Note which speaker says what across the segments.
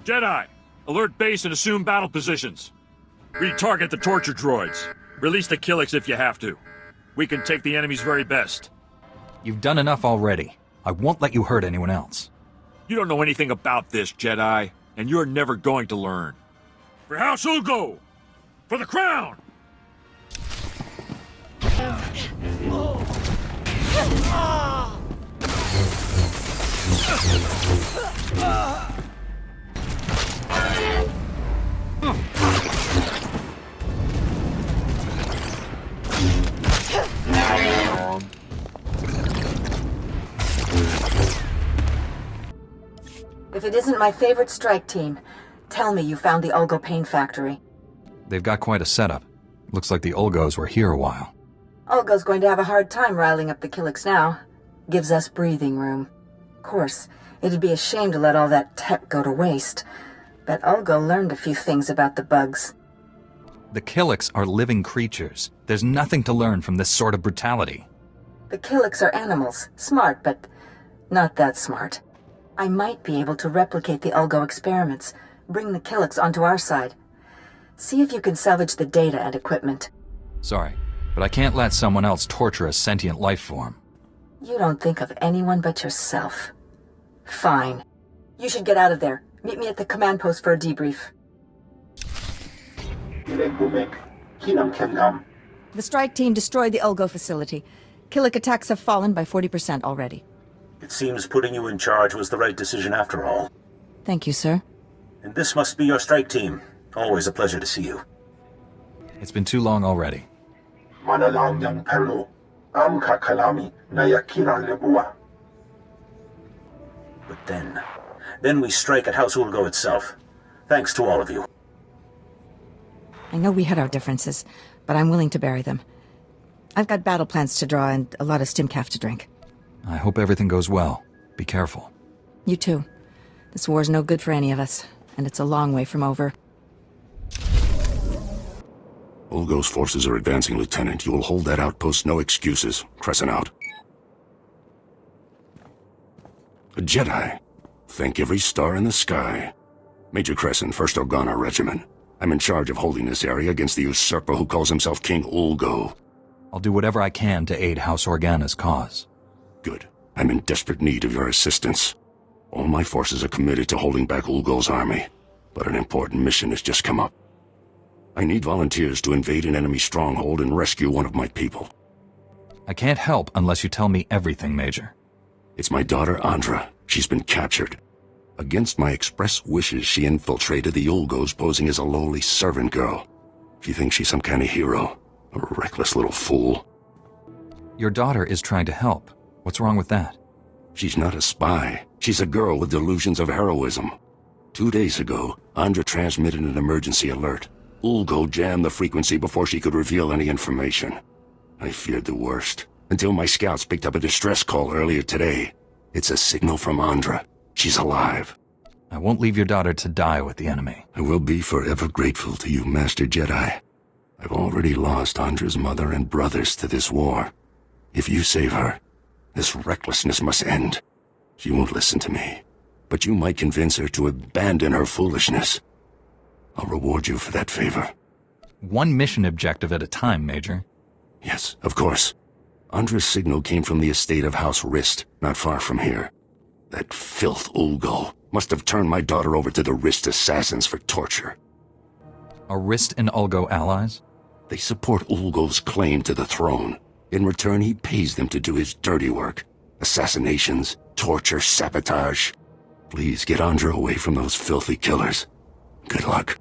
Speaker 1: Jedi, alert base and assume battle positions. Retarget the torture droids. Release the Killiks if you have to. We can take the enemy's very best.
Speaker 2: You've done enough already. I won't let you hurt anyone else.
Speaker 1: You don't know anything about this, Jedi, and you're never going to learn. For House Ulgo! For the crown!
Speaker 3: If it isn't my favorite strike team, tell me you found the Ulgo Pain Factory.
Speaker 2: They've got quite a setup. Looks like the Ulgos were here a while.
Speaker 3: Ulgo's going to have a hard time riling up the Killiks now. Gives us breathing room. Of course, it'd be a shame to let all that tech go to waste. But Ulgo learned a few things about the bugs.
Speaker 2: The Killiks are living creatures. There's nothing to learn from this sort of brutality.
Speaker 3: The Killiks are animals. Smart, but not that smart. I might be able to replicate the Ulgo experiments, bring the Killiks onto our side. See if you can salvage the data and equipment.
Speaker 2: Sorry, but I can't let someone else torture a sentient life form.
Speaker 3: You don't think of anyone but yourself. Fine. You should get out of there. Meet me at the command post for a debrief.
Speaker 4: The strike team destroyed the Ulgo facility. Killik attacks have fallen by 40% already.
Speaker 5: It seems putting you in charge was the right decision after all.
Speaker 4: Thank you, sir.
Speaker 5: And this must be your strike team. Always a pleasure to see you.
Speaker 2: It's been too long already.
Speaker 5: But then we strike at House Ulgo itself. Thanks to all of you.
Speaker 4: I know we had our differences, but I'm willing to bury them. I've got battle plans to draw and a lot of stimcaf to drink.
Speaker 2: I hope everything goes well. Be careful.
Speaker 4: You too. This war's no good for any of us, and it's a long way from over.
Speaker 6: Ulgo's forces are advancing, Lieutenant. You will hold that outpost, no excuses. Crescent out. A Jedi. Thank every star in the sky. Major Crescent, 1st Organa Regiment. I'm in charge of holding this area against the usurper who calls himself King Ulgo.
Speaker 2: I'll do whatever I can to aid House Organa's cause.
Speaker 6: Good. I'm in desperate need of your assistance. All my forces are committed to holding back Ulgo's army, but an important mission has just come up. I need volunteers to invade an enemy stronghold and rescue one of my people.
Speaker 2: I can't help unless you tell me everything, Major.
Speaker 6: It's my daughter, Andra. She's been captured. Against my express wishes, she infiltrated the Ulgos posing as a lowly servant girl. She thinks she's some kind of hero. A reckless little fool.
Speaker 2: Your daughter is trying to help. What's wrong with that?
Speaker 6: She's not a spy. She's a girl with delusions of heroism. 2 days ago, Andra transmitted an emergency alert. Ulgo jammed the frequency before she could reveal any information. I feared the worst, until my scouts picked up a distress call earlier today. It's a signal from Andra. She's alive.
Speaker 2: I won't leave your daughter to die with the enemy.
Speaker 6: I will be forever grateful to you, Master Jedi. I've already lost Andra's mother and brothers to this war. If you save her, this recklessness must end. She won't listen to me, but you might convince her to abandon her foolishness. I'll reward you for that favor.
Speaker 2: One mission objective at a time, Major.
Speaker 6: Yes, of course. Andra's signal came from the estate of House Rist, not far from here. That filth Ulgo must have turned my daughter over to the Rist assassins for torture.
Speaker 2: Are Rist and Ulgo allies?
Speaker 6: They support Ulgo's claim to the throne. In return, he pays them to do his dirty work. Assassinations, torture, sabotage. Please get Andra away from those filthy killers. Good luck.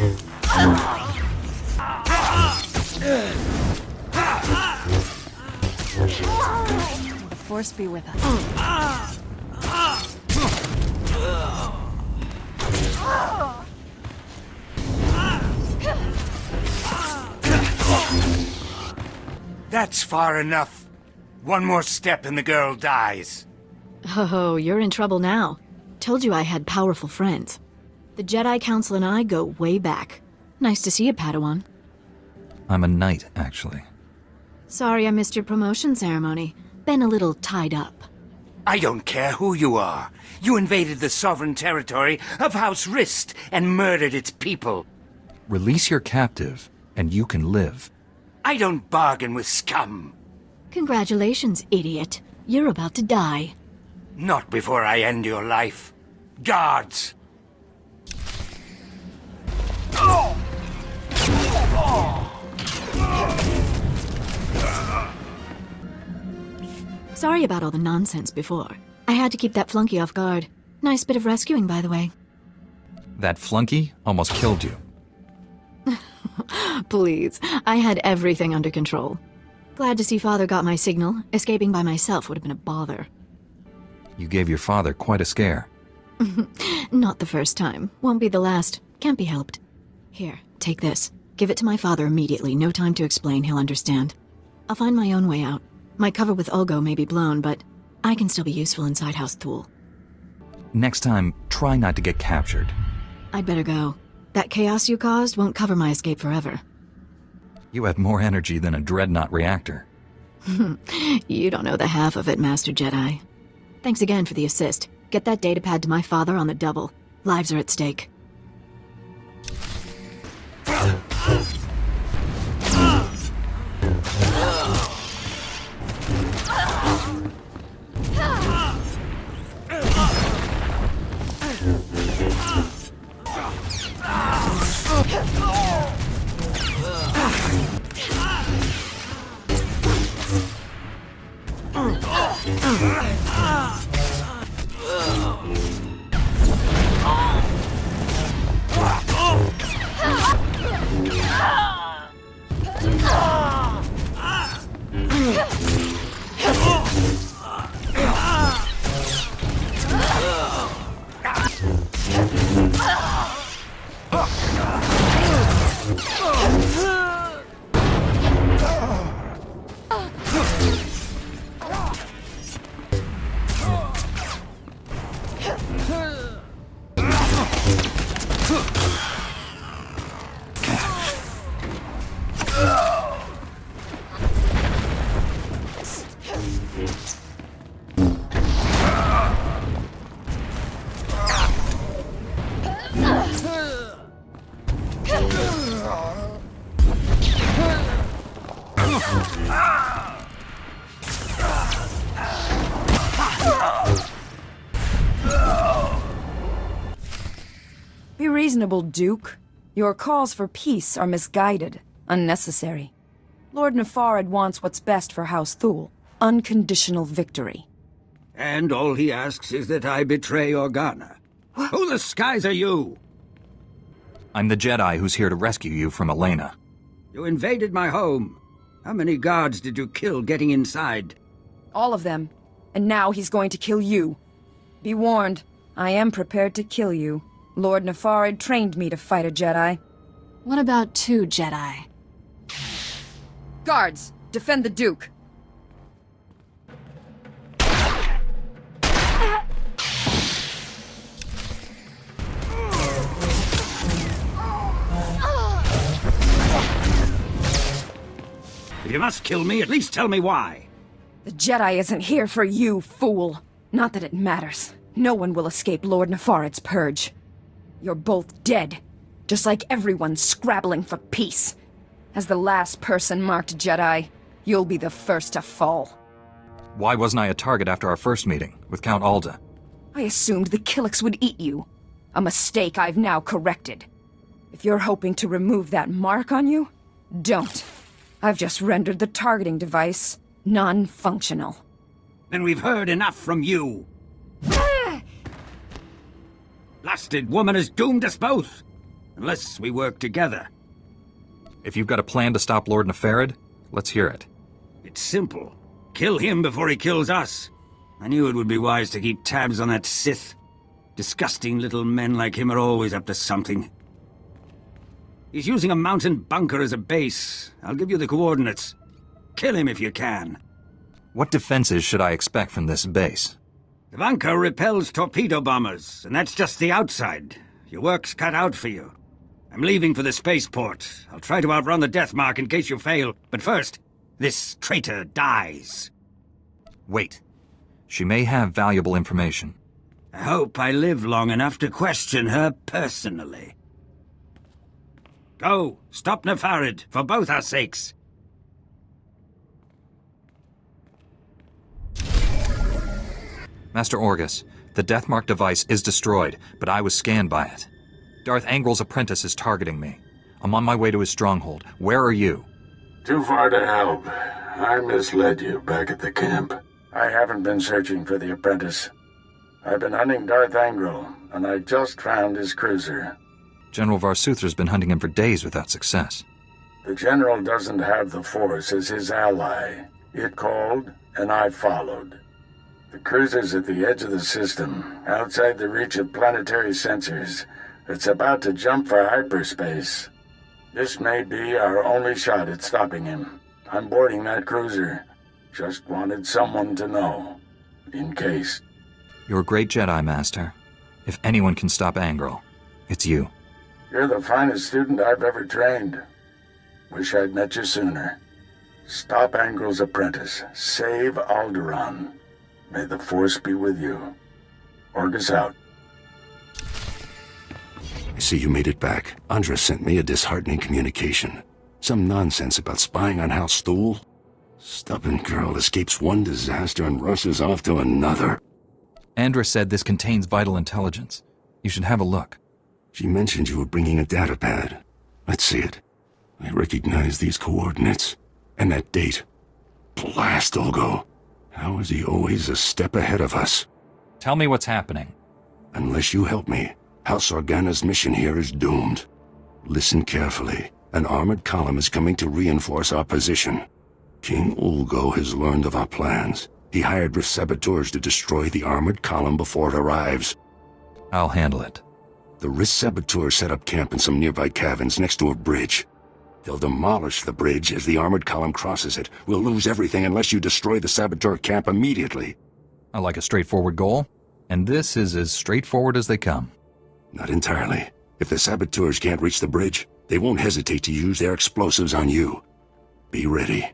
Speaker 7: The Force be with us.
Speaker 8: That's far enough. One more step and the girl dies.
Speaker 7: Oh, you're in trouble now. Told you I had powerful friends. The Jedi Council and I go way back. Nice to see you, Padawan.
Speaker 2: I'm a knight, actually.
Speaker 7: Sorry I missed your promotion ceremony. Been a little tied up.
Speaker 8: I don't care who you are. You invaded the sovereign territory of House Rist and murdered its people.
Speaker 2: Release your captive, and you can live.
Speaker 8: I don't bargain with scum.
Speaker 7: Congratulations, idiot. You're about to die.
Speaker 8: Not before I end your life. Guards!
Speaker 7: Sorry about all the nonsense before. I had to keep that flunky off guard. Nice bit of rescuing, by the way.
Speaker 2: That flunky almost killed you.
Speaker 7: Please, I had everything under control. Glad to see Father got my signal. Escaping by myself would have been a bother.
Speaker 2: You gave your father quite a scare.
Speaker 7: Not the first time. Won't be the last. Can't be helped. Here, take this. Give it to my father immediately. No time to explain. He'll understand. I'll find my own way out. My cover with Ulgo may be blown, but I can still be useful inside House Thule.
Speaker 2: Next time, try not to get captured.
Speaker 7: I'd better go. That chaos you caused won't cover my escape forever.
Speaker 2: You have more energy than a dreadnought reactor.
Speaker 7: You don't know the half of it, Master Jedi. Thanks again for the assist. Get that datapad to my father on the double. Lives are at stake.
Speaker 9: Be reasonable, Duke. Your calls for peace are misguided, unnecessary. Lord Nefarid wants what's best for House Thule. Unconditional victory.
Speaker 10: And all he asks is that I betray Organa. Who the skies are you?
Speaker 2: I'm the Jedi who's here to rescue you from Elena.
Speaker 10: You invaded my home. How many guards did you kill getting inside?
Speaker 9: All of them. And now he's going to kill you. Be warned, I am prepared to kill you. Lord Nefarid trained me to fight a Jedi.
Speaker 7: What about 2 Jedi?
Speaker 9: Guards, defend the Duke.
Speaker 10: If you must kill me, at least tell me why.
Speaker 9: The Jedi isn't here for you, fool. Not that it matters. No one will escape Lord Nefarid's purge. You're both dead, just like everyone scrabbling for peace. As the last person marked Jedi, you'll be the first to fall.
Speaker 2: Why wasn't I a target after our first meeting, with Count Alda?
Speaker 9: I assumed the Killiks would eat you. A mistake I've now corrected. If you're hoping to remove that mark on you, don't. I've just rendered the targeting device non-functional.
Speaker 10: Then we've heard enough from you. Blasted woman has doomed us both. unless we work together.
Speaker 2: If you've got a plan to stop Lord Nefarid, let's hear it.
Speaker 10: It's simple. Kill him before he kills us. I knew it would be wise to keep tabs on that Sith. Disgusting little men like him are always up to something. He's using a mountain bunker as a base. I'll give you the coordinates. Kill him if you can.
Speaker 2: What defenses should I expect from this base?
Speaker 10: The bunker repels torpedo bombers, and that's just the outside. Your work's cut out for you. I'm leaving for the spaceport. I'll try to outrun the death mark in case you fail. But first, this traitor dies.
Speaker 2: Wait. She may have valuable information.
Speaker 10: I hope I live long enough to question her personally. Go, stop Nefarid, for both our sakes.
Speaker 2: Master Orgus, the Deathmark device is destroyed, but I was scanned by it. Darth Angrel's apprentice is targeting me. I'm on my way to his stronghold. Where are you?
Speaker 11: Too far to help. I misled you back at the camp. I haven't been searching for the apprentice. I've been hunting Darth Angrel, and I just found his cruiser.
Speaker 2: General Varsuther's been hunting him for days without success.
Speaker 11: The General doesn't have the Force as his ally. It called, and I followed. The cruiser's at the edge of the system, outside the reach of planetary sensors. It's about to jump for hyperspace. This may be our only shot at stopping him. I'm boarding that cruiser. Just wanted someone to know. In case.
Speaker 2: You're a great Jedi, Master. If anyone can stop Angrel, it's you.
Speaker 11: You're the finest student I've ever trained. Wish I'd met you sooner. Stop Angrel's apprentice. Save Alderaan. May the Force be with you. Orgus out.
Speaker 6: I see you made it back. Andra sent me a disheartening communication. Some nonsense about spying on House SWTOR. Stubborn girl escapes one disaster and rushes off to another.
Speaker 2: Andra said this contains vital intelligence. You should have a look.
Speaker 6: She mentioned you were bringing a datapad. Let's see it. I recognize these coordinates. And that date. Blast, Olgo. How is he always a step ahead of us?
Speaker 2: Tell me what's happening.
Speaker 6: Unless you help me, House Organa's mission here is doomed. Listen carefully. An armored column is coming to reinforce our position. King Ulgo has learned of our plans. He hired saboteurs to destroy the armored column before it arrives.
Speaker 2: I'll handle it.
Speaker 6: The saboteurs set up camp in some nearby caverns next to a bridge. They'll demolish the bridge as the armored column crosses it. We'll lose everything unless you destroy the saboteur camp immediately.
Speaker 2: I like a straightforward goal, and this is as straightforward as they come.
Speaker 6: Not entirely. If the saboteurs can't reach the bridge, they won't hesitate to use their explosives on you. Be ready.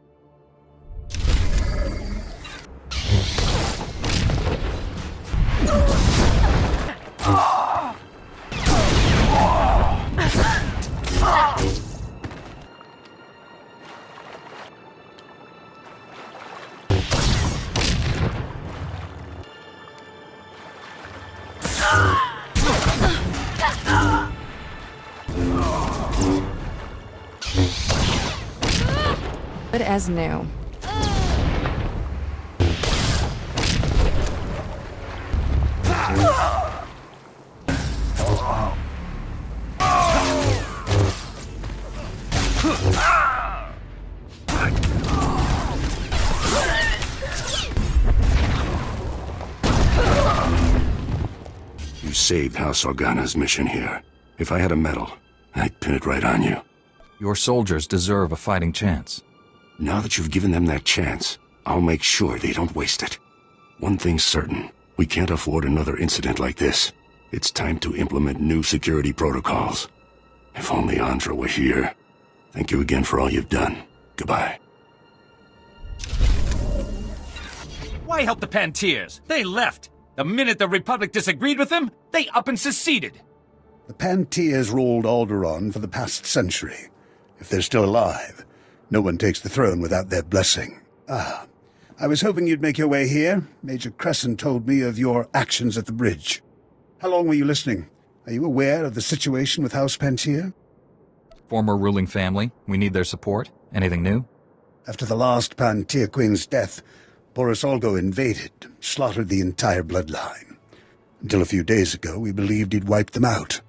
Speaker 9: Good as new.
Speaker 6: You saved House Organa's mission here. If I had a medal, I'd pin it right on you.
Speaker 2: Your soldiers deserve a fighting chance.
Speaker 6: Now that you've given them that chance, I'll make sure they don't waste it. One thing's certain, we can't afford another incident like this. It's time to implement new security protocols. If only Andra were here. Thank you again for all you've done. Goodbye.
Speaker 12: Why help the Pantiers? They left. The minute the Republic disagreed with them, they up and seceded.
Speaker 13: The Pantiers ruled Alderaan for the past century. If they're still alive, no one takes the throne without their blessing. Ah, I was hoping you'd make your way here. Major Crescent told me of your actions at the bridge. How long were you listening? Are you aware of the situation with House Pantier?
Speaker 2: Former ruling family. We need their support. Anything new?
Speaker 13: After the last Pantier Queen's death, Boris Olgo invaded, slaughtered the entire bloodline. Until a few days ago, we believed he'd wiped them out.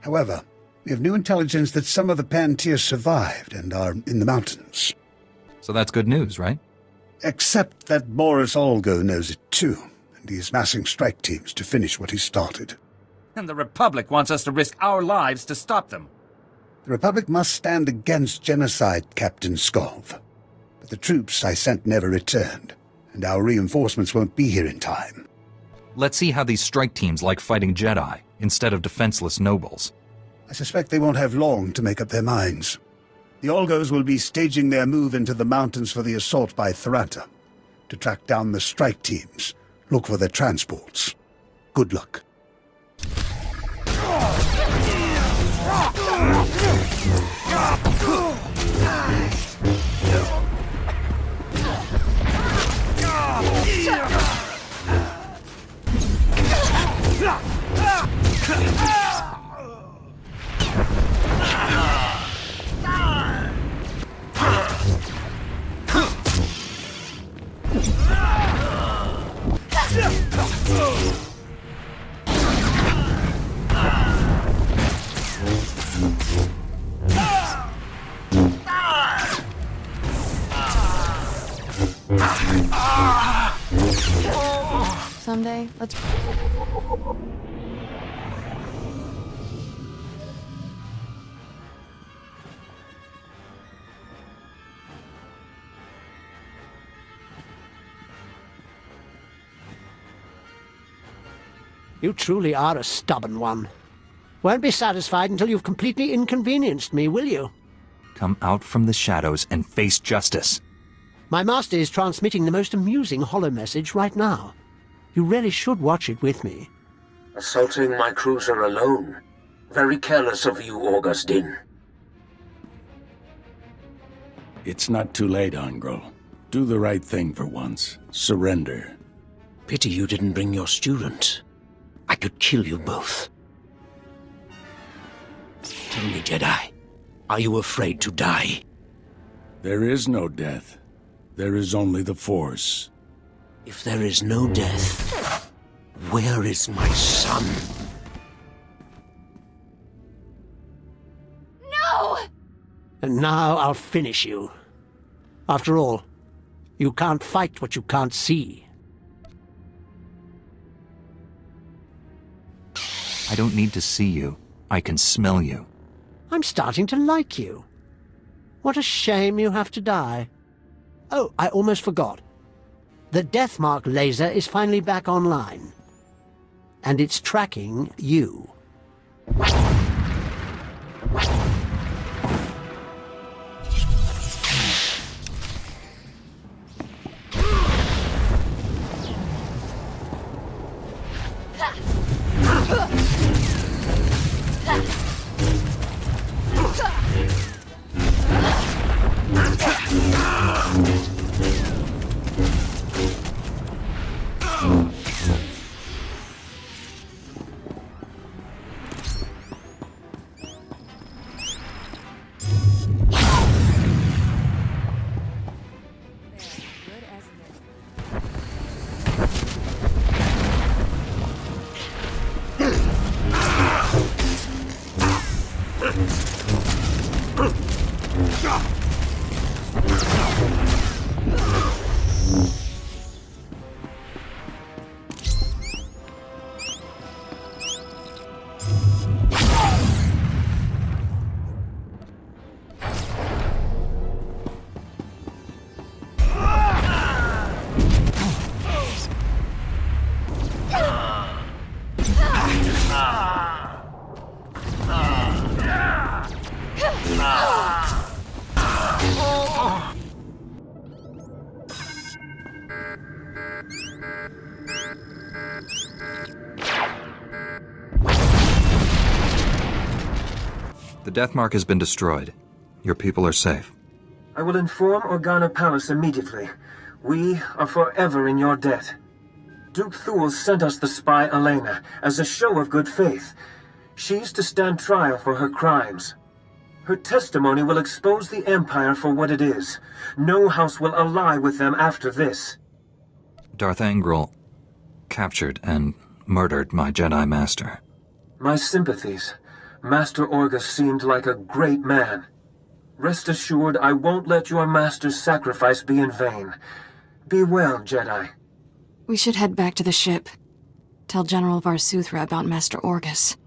Speaker 13: However, We have new intelligence that some of the Pantiers survived and are in the mountains.
Speaker 2: So that's good news, right?
Speaker 13: Except that Boris Olgo knows it too, and he is massing strike teams to finish what he started.
Speaker 12: And the Republic wants us to risk our lives to stop them.
Speaker 13: The Republic must stand against genocide, Captain Skov. But the troops I sent never returned, and our reinforcements won't be here in time.
Speaker 2: Let's see how these strike teams like fighting Jedi instead of defenseless nobles.
Speaker 13: I suspect they won't have long to make up their minds. The Olgos will be staging their move into the mountains for the assault by Tharata. To track down the strike teams, look for their transports. Good luck.
Speaker 4: Someday, let's...
Speaker 14: You truly are a stubborn one. Won't be satisfied until you've completely inconvenienced me, will you?
Speaker 2: Come out from the shadows and face justice.
Speaker 14: My master is transmitting the most amusing holo message right now. You really should watch it with me.
Speaker 5: Assaulting my cruiser alone. Very careless of you, August Din.
Speaker 11: It's not too late, Angro. Do the right thing for once. Surrender.
Speaker 5: Pity you didn't bring your student. I could kill you both. Tell me, Jedi, are you afraid to die?
Speaker 11: There is no death. There is only the Force.
Speaker 5: If there is no death, where is my son?
Speaker 9: No!
Speaker 14: And now I'll finish you. After all, you can't fight what you can't see.
Speaker 2: I don't need to see you. I can smell you.
Speaker 14: I'm starting to like you. What a shame you have to die. Oh, I almost forgot. The Deathmark laser is finally back online. And it's tracking you.
Speaker 2: The Deathmark has been destroyed. Your people are safe.
Speaker 15: I will inform Organa Palace immediately. We are forever in your debt. Duke Thule sent us the spy Elena as a show of good faith. She's to stand trial for her crimes. Her testimony will expose the Empire for what it is. No house will ally with them after this.
Speaker 2: Darth Angral captured and murdered my Jedi Master.
Speaker 15: My sympathies. Master Orgus seemed like a great man. Rest assured, I won't let your master's sacrifice be in vain. Be well, Jedi.
Speaker 16: We should head back to the ship. Tell General Varsuthra about Master Orgus.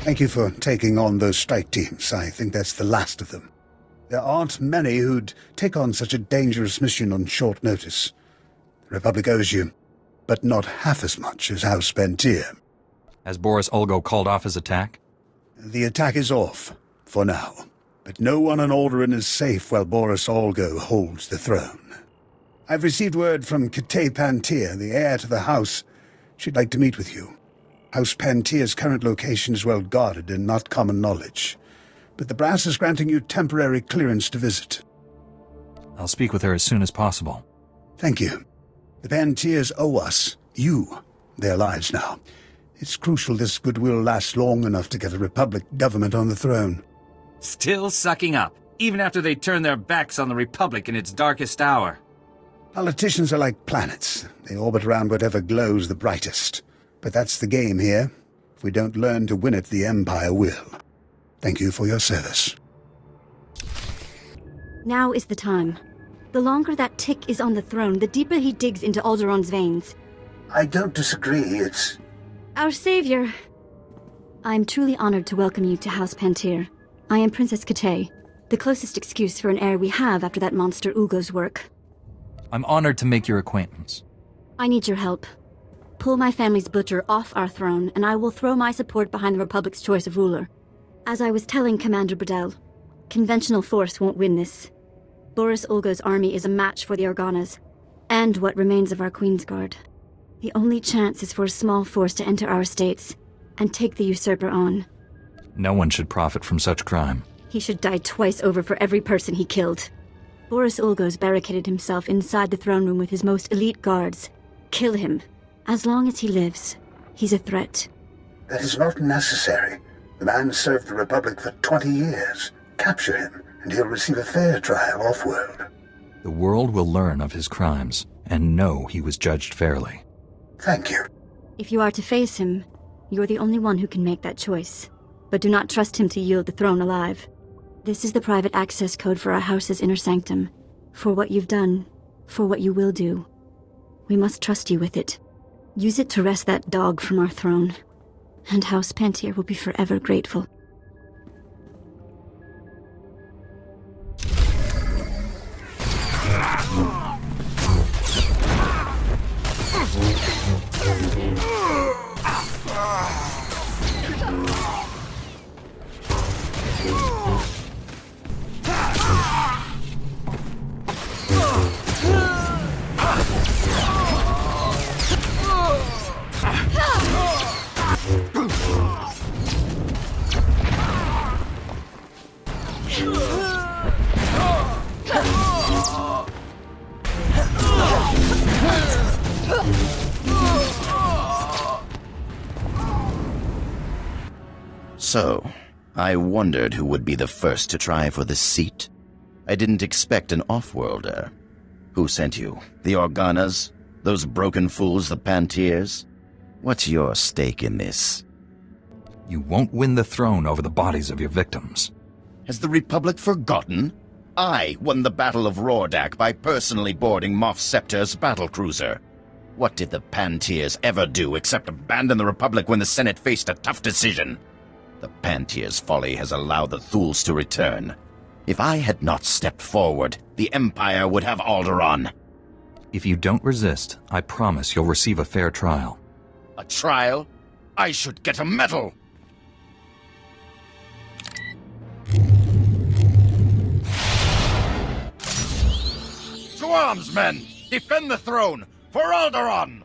Speaker 13: Thank you for taking on those strike teams. I think that's the last of them. There aren't many who'd take on such a dangerous mission on short notice. The Republic owes you, but not half as much as House Pantier.
Speaker 2: Has Boris Ulgo called off his attack?
Speaker 13: The attack is off, for now. But no one on Alderaan is safe while Boris Ulgo holds the throne. I've received word from Kitay Pantier, the heir to the house. She'd like to meet with you. House Pantier's current location is well guarded and not common knowledge. But the brass is granting you temporary clearance to visit.
Speaker 2: I'll speak with her as soon as possible.
Speaker 13: Thank you. The Pantiers owe us, you, their lives now. It's crucial this goodwill lasts long enough to get a Republic government on the throne.
Speaker 12: Still sucking up, even after they turn their backs on the Republic in its darkest hour.
Speaker 13: Politicians are like planets. They orbit around whatever glows the brightest. But that's the game here. If we don't learn to win it, the Empire will. Thank you for your service.
Speaker 17: Now is the time. The longer that tick is on the throne, the deeper he digs into Alderaan's veins.
Speaker 5: I don't disagree, it's...
Speaker 17: Our savior. I am truly honored to welcome you to House Pantier. I am Princess Kitay, the closest excuse for an heir we have after that monster Ugo's work.
Speaker 2: I'm honored to make your acquaintance.
Speaker 17: I need your help. Pull my family's butcher off our throne, and I will throw my support behind the Republic's choice of ruler. As I was telling Commander Bradell, conventional force won't win this. Boris Ulgo's army is a match for the Organas, and what remains of our Queensguard. The only chance is for a small force to enter our states and take the usurper on.
Speaker 2: No one should profit from such crime.
Speaker 17: He should die twice over for every person he killed. Boris Ulgo's barricaded himself inside the throne room with his most elite guards. Kill him. As long as he lives, he's a threat.
Speaker 13: That is not necessary. The man served the Republic for 20 years. Capture him, and he'll receive a fair trial off-world.
Speaker 2: The world will learn of his crimes, and know he was judged fairly.
Speaker 13: Thank you.
Speaker 17: If you are to face him, you're the only one who can make that choice. But do not trust him to yield the throne alive. This is the private access code for our house's inner sanctum. For what you've done, for what you will do. We must trust you with it. Use it to wrest that dog from our throne. And House Pantier will be forever grateful.
Speaker 18: So, I wondered who would be the first to try for this seat. I didn't expect an off-worlder. Who sent you? The Organas? Those broken fools, the Pantiers? What's your stake in this?
Speaker 2: You won't win the throne over the bodies of your victims.
Speaker 18: Has the Republic forgotten? I won the Battle of Rordak by personally boarding Moff Scepter's battlecruiser. What did the Pantiers ever do except abandon the Republic when the Senate faced a tough decision? The Pantiers' folly has allowed the Thuls to return. If I had not stepped forward, the Empire would have Alderaan.
Speaker 2: If you don't resist, I promise you'll receive a fair trial.
Speaker 18: A trial? I should get a medal! To arms, men! Defend the throne! For Alderaan!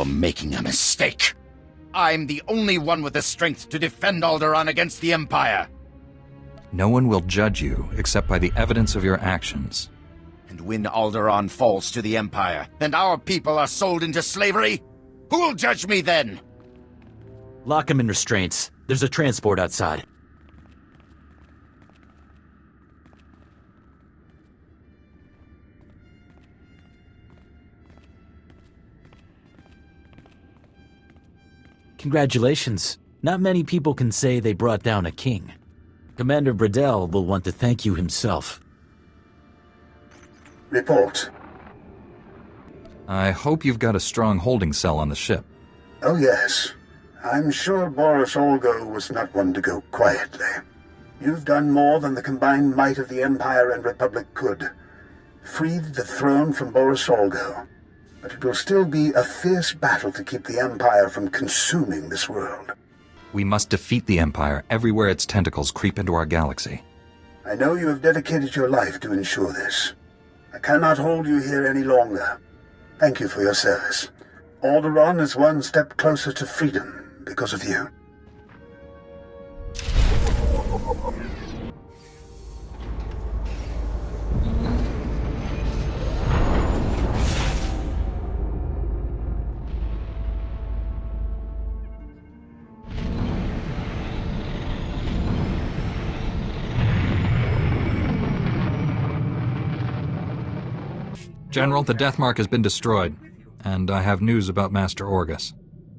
Speaker 18: making a mistake. I'm the only one with the strength to defend Alderaan against the Empire.
Speaker 2: No one will judge you except by the evidence of your actions.
Speaker 18: And when Alderaan falls to the Empire, and our people are sold into slavery, who will judge me then?
Speaker 19: Lock him in restraints. There's a transport outside. Congratulations. Not many people can say they brought down a king. Commander Bradell will want to thank you himself.
Speaker 13: Report.
Speaker 2: I hope you've got a strong holding cell on the ship.
Speaker 13: Oh, yes. I'm sure Boris Olgo was not one to go quietly. You've done more than the combined might of the Empire and Republic could. Freed the throne from Boris Olgo. But it will still be a fierce battle to keep the Empire from consuming this world.
Speaker 2: We must defeat the Empire everywhere its tentacles creep into our galaxy.
Speaker 13: I know you have dedicated your life to ensure this. I cannot hold you here any longer. Thank you for your service. Alderaan is one step closer to freedom because of you.
Speaker 2: General, the Death Mark has been destroyed, and I have news about Master Orgus.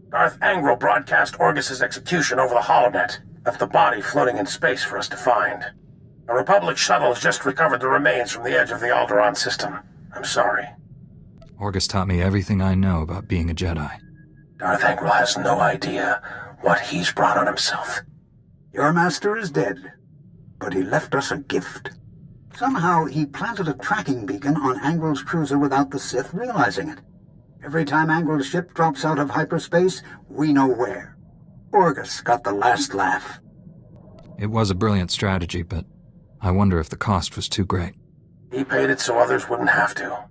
Speaker 5: Darth Angral broadcast Orgus's execution over the holonet, left the body floating in space for us to find. A Republic shuttle has just recovered the remains from the edge of the Alderaan system. I'm sorry.
Speaker 2: Orgus taught me everything I know about being a Jedi.
Speaker 5: Darth Angral has no idea what he's brought on himself.
Speaker 20: Your master is dead, but he left us a gift. Somehow he planted a tracking beacon on Angral's cruiser without the Sith realizing it. Every time Angral's ship drops out of hyperspace, we know where. Orgus got the last laugh.
Speaker 2: It was a brilliant strategy, but I wonder if the cost was too great.
Speaker 5: He paid it so others wouldn't have to.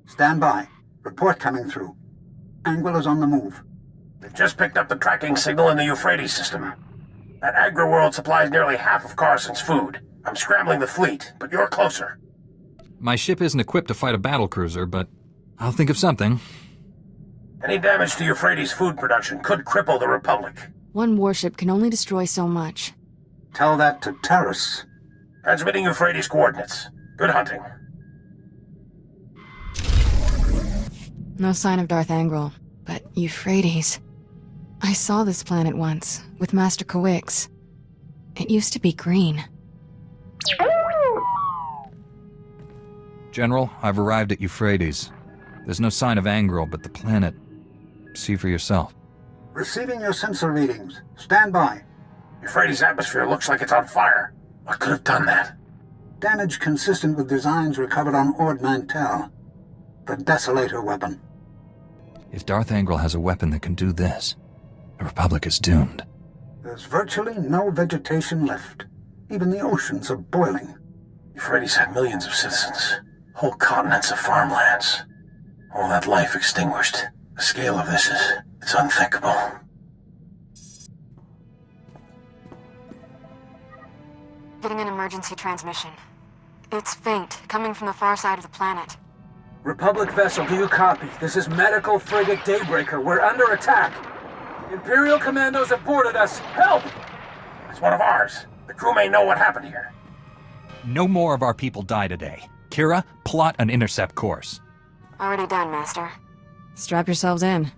Speaker 20: Stand by. Report coming through. Angral is on the move.
Speaker 5: They've just picked up the tracking signal in the Euphrates system. That agri-world supplies nearly half of Carson's food. I'm scrambling the fleet, but you're closer.
Speaker 2: My ship isn't equipped to fight a battlecruiser, but I'll think of something.
Speaker 5: Any damage to Euphrates food production could cripple the Republic.
Speaker 16: One warship can only destroy so much.
Speaker 20: Tell that to Terrace.
Speaker 5: Transmitting Euphrates coordinates. Good hunting.
Speaker 16: No sign of Darth Angral, but Euphrates. I saw this planet once, with Master Kawix. It used to be green.
Speaker 2: General, I've arrived at Euphrates. There's no sign of Angral, but the planet... See for yourself.
Speaker 20: Receiving your sensor readings. Stand by.
Speaker 5: Euphrates' atmosphere looks like it's on fire. What could have done that?
Speaker 20: Damage consistent with designs recovered on Ord Mantell. The Desolator weapon.
Speaker 2: If Darth Angral has a weapon that can do this, the Republic is doomed.
Speaker 20: There's virtually no vegetation left. Even the oceans are boiling.
Speaker 5: Euphrates had millions of citizens. Whole continents of farmlands. All that life extinguished. The scale of this it's unthinkable.
Speaker 16: Getting an emergency transmission. It's faint, coming from the far side of the planet.
Speaker 15: Republic vessel, do you copy? This is medical frigate Daybreaker. We're under attack. Imperial commandos have boarded us. Help!
Speaker 5: It's one of ours. The crew may know what happened here.
Speaker 2: No more of our people die today. Kira, plot an intercept course.
Speaker 16: Already done, Master. Strap yourselves in.